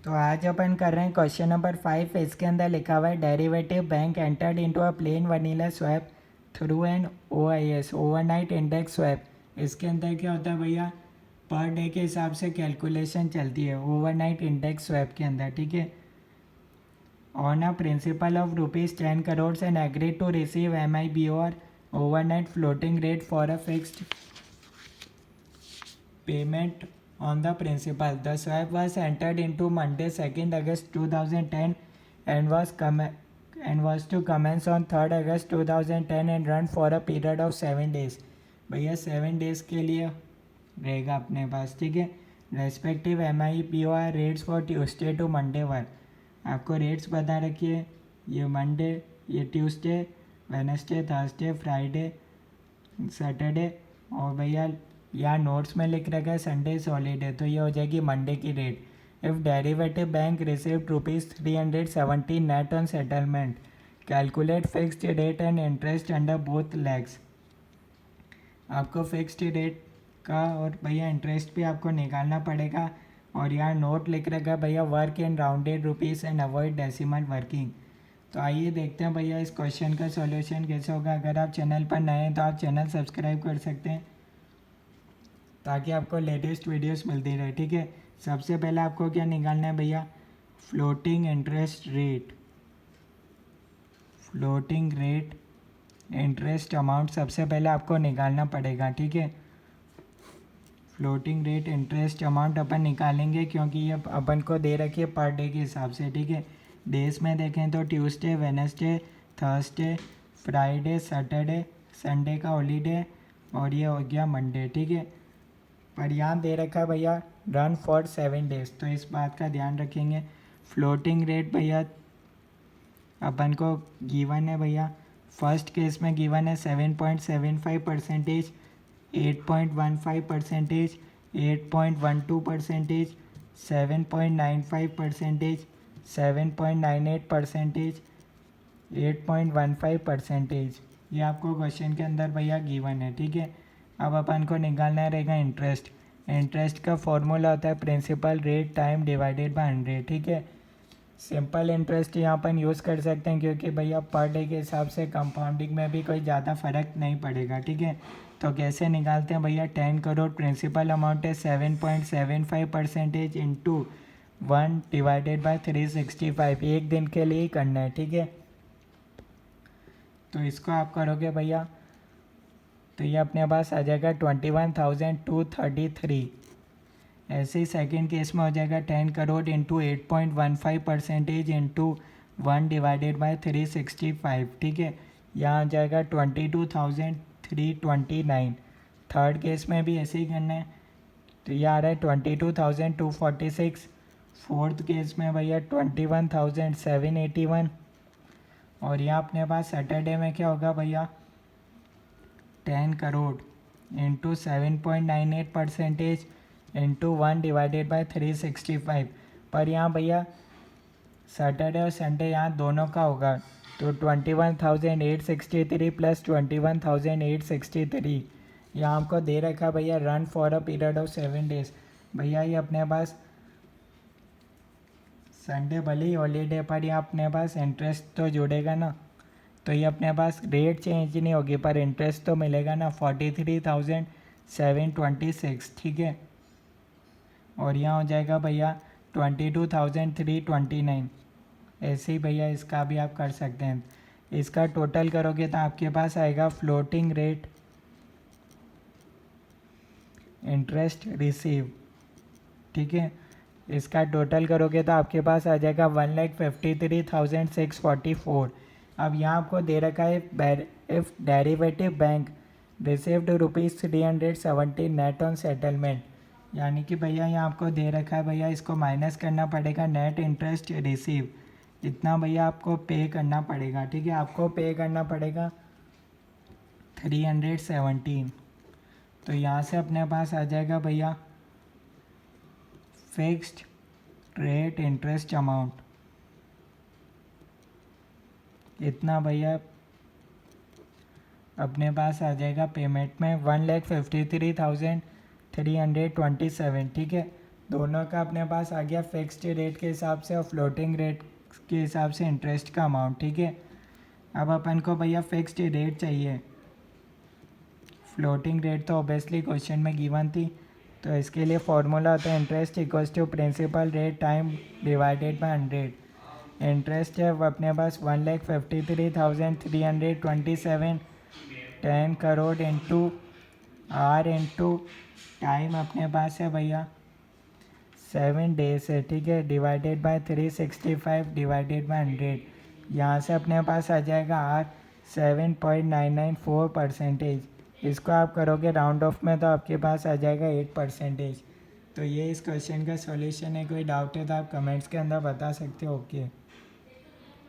तो आज अपन कर रहे हैं क्वेश्चन नंबर 5। इसके अंदर लिखा हुआ है derivative bank entered into a plane vanilla swap through an OIS overnight index swap. इसके अंदर क्या होता है भैया, पर डे के हिसाब से कैलकुलेशन चलती है ओवरनाइट इंडेक्स स्वैप के अंदर, ठीक है। On a principal of ₹10 crores and agree to receive MIBOR overnight floating rate for a fixed payment on the principal. The swap was entered into Monday 2nd August 2010 and was to commence on 3rd August 2010 and run for a period of 7 days. भैया 7 days के लिए रहेगा अपने पास, ठीक है। Respective MIBOR rates for Tuesday to Monday वर, आपको रेट्स बता रखिए। ये मंडे, ये Tuesday, Wednesday, Thursday, Friday, Saturday, और भैया यहाँ नोट्स में लिख रखा है संडे इज हॉलीडे, तो ये हो जाएगी मंडे की rate. If derivative bank received ₹370 net on settlement, calculate fixed rate and interest under both legs. आपको फिक्स्ड रेट का और भैया इंटरेस्ट भी आपको निकालना पड़ेगा। और यहाँ नोट लिख रखा है भैया work in rounded rupees and avoid decimal working. तो आइए देखते हैं भैया इस क्वेश्चन का सॉल्यूशन कैसे होगा। अगर आप चैनल पर नए हैं तो आप चैनल सब्सक्राइब कर सकते हैं ताकि आपको लेटेस्ट वीडियोस मिलती रहे, ठीक है। सबसे पहले आपको क्या निकालना है भैया, floating interest rate, floating rate interest amount सबसे पहले आपको निकालना पड़ेगा, ठीक है। फ्लोटिंग रेट इंटरेस्ट अमाउंट अपन निकालेंगे क्योंकि ये अपन को दे रखी है पर डे के हिसाब से, ठीक है। डेज में देखें तो Tuesday, Wednesday, Thursday, Friday, Saturday, Sunday का हॉलीडे, और ये हो गया मंडे, ठीक है। पर यहाँ दे रखा है भैया रन फॉर 7 डेज, तो इस बात का ध्यान रखेंगे। फ्लोटिंग रेट भैया अपन को गिवन है भैया, फर्स्ट केस में गिवन है 7.75%, 8.15%, 8.12%, 7.95%, 7.98%, 8.15%, ये आपको क्वेश्चन के अंदर भैया गिवन है, ठीक है। अब अपन को निकालना रहेगा इंटरेस्ट। इंटरेस्ट का फॉर्मूला होता है principal rate time divided by 100, ठीक है। सिंपल इंटरेस्ट यहाँ अपन यूज़ कर सकते हैं क्योंकि भैया पर डे के हिसाब से कंपाउंडिंग में भी कोई ज़्यादा फ़र्क नहीं पड़ेगा, ठीक है। तो कैसे निकालते हैं भैया, 10 करोड़ प्रिंसिपल अमाउंट है 7.75% इंटू 1 डिवाइडेड बाय 365, एक दिन के लिए ही करना है, ठीक है। तो इसको आप करोगे भैया तो ये अपने पास आ जाएगा 21,233। ऐसे ही सेकेंड केस में हो जाएगा 10 crore into 8.15% into 1 divided by 365, ठीक है। यहाँ आ जाएगा 22,329। थर्ड केस में भी ऐसे ही करना है, तो ये आ रहा है 22,246। फोर्थ केस में भैया 21,781। और यहाँ अपने पास सैटरडे में क्या होगा भैया, 10 crore into 7.98% into 1 divided by 365। पर यहाँ भैया सैटरडे और संडे यहाँ दोनों का होगा, तो 21,863 प्लस 21,863 यहाँ हमको दे रखा भैया run for a period of 7 days. भैया ये अपने पास संडे भले ही हॉलीडे पर यहाँ अपने पास इंटरेस्ट तो जुड़ेगा ना, तो ये अपने पास रेट चेंज नहीं होगी पर इंटरेस्ट तो मिलेगा ना 43,726, ठीक है। और यहाँ हो जाएगा भैया 22,329। ऐसे ही भैया इसका भी आप कर सकते हैं। इसका टोटल करोगे तो आपके पास आएगा फ्लोटिंग रेट इंटरेस्ट रिसीव, ठीक है। इसका टोटल करोगे तो आपके पास आ जाएगा 1,53,644। अब यहाँ आपको दे रखा है if derivative bank received ₹370 net on settlement, यानी कि भैया यहाँ आपको दे रखा है भैया इसको माइनस करना पड़ेगा नेट इंटरेस्ट रिसीव, इतना भैया आपको पे करना पड़ेगा, ठीक है। आपको पे करना पड़ेगा 317। तो यहाँ से अपने पास आ जाएगा भैया फिक्स्ड रेट इंटरेस्ट अमाउंट, इतना भैया अपने पास आ जाएगा पेमेंट में 1,53,327, ठीक है। दोनों का अपने पास आ गया फिक्स्ड रेट के हिसाब से और फ्लोटिंग रेट के हिसाब से इंटरेस्ट का अमाउंट, ठीक है। अब अपन को भैया फिक्स्ड रेट चाहिए, फ्लोटिंग रेट तो ऑब्वियसली क्वेश्चन में गिवन थी, तो इसके लिए फॉर्मूला होता है interest equals to principal rate time divided by 100। Interest है वो अपने पास 1,53,327, 10 crore into R into time अपने पास है भैया 7 डेज है, ठीक है, डिवाइडेड बाय 365 डिवाइडेड बाय 100। यहाँ से अपने पास आ जाएगा आर 7.994%। इसको आप करोगे राउंड ऑफ में तो आपके पास आ जाएगा 8%। तो ये इस क्वेश्चन का सॉल्यूशन है। कोई डाउट है तो आप कमेंट्स के अंदर बता सकते हो। ओके।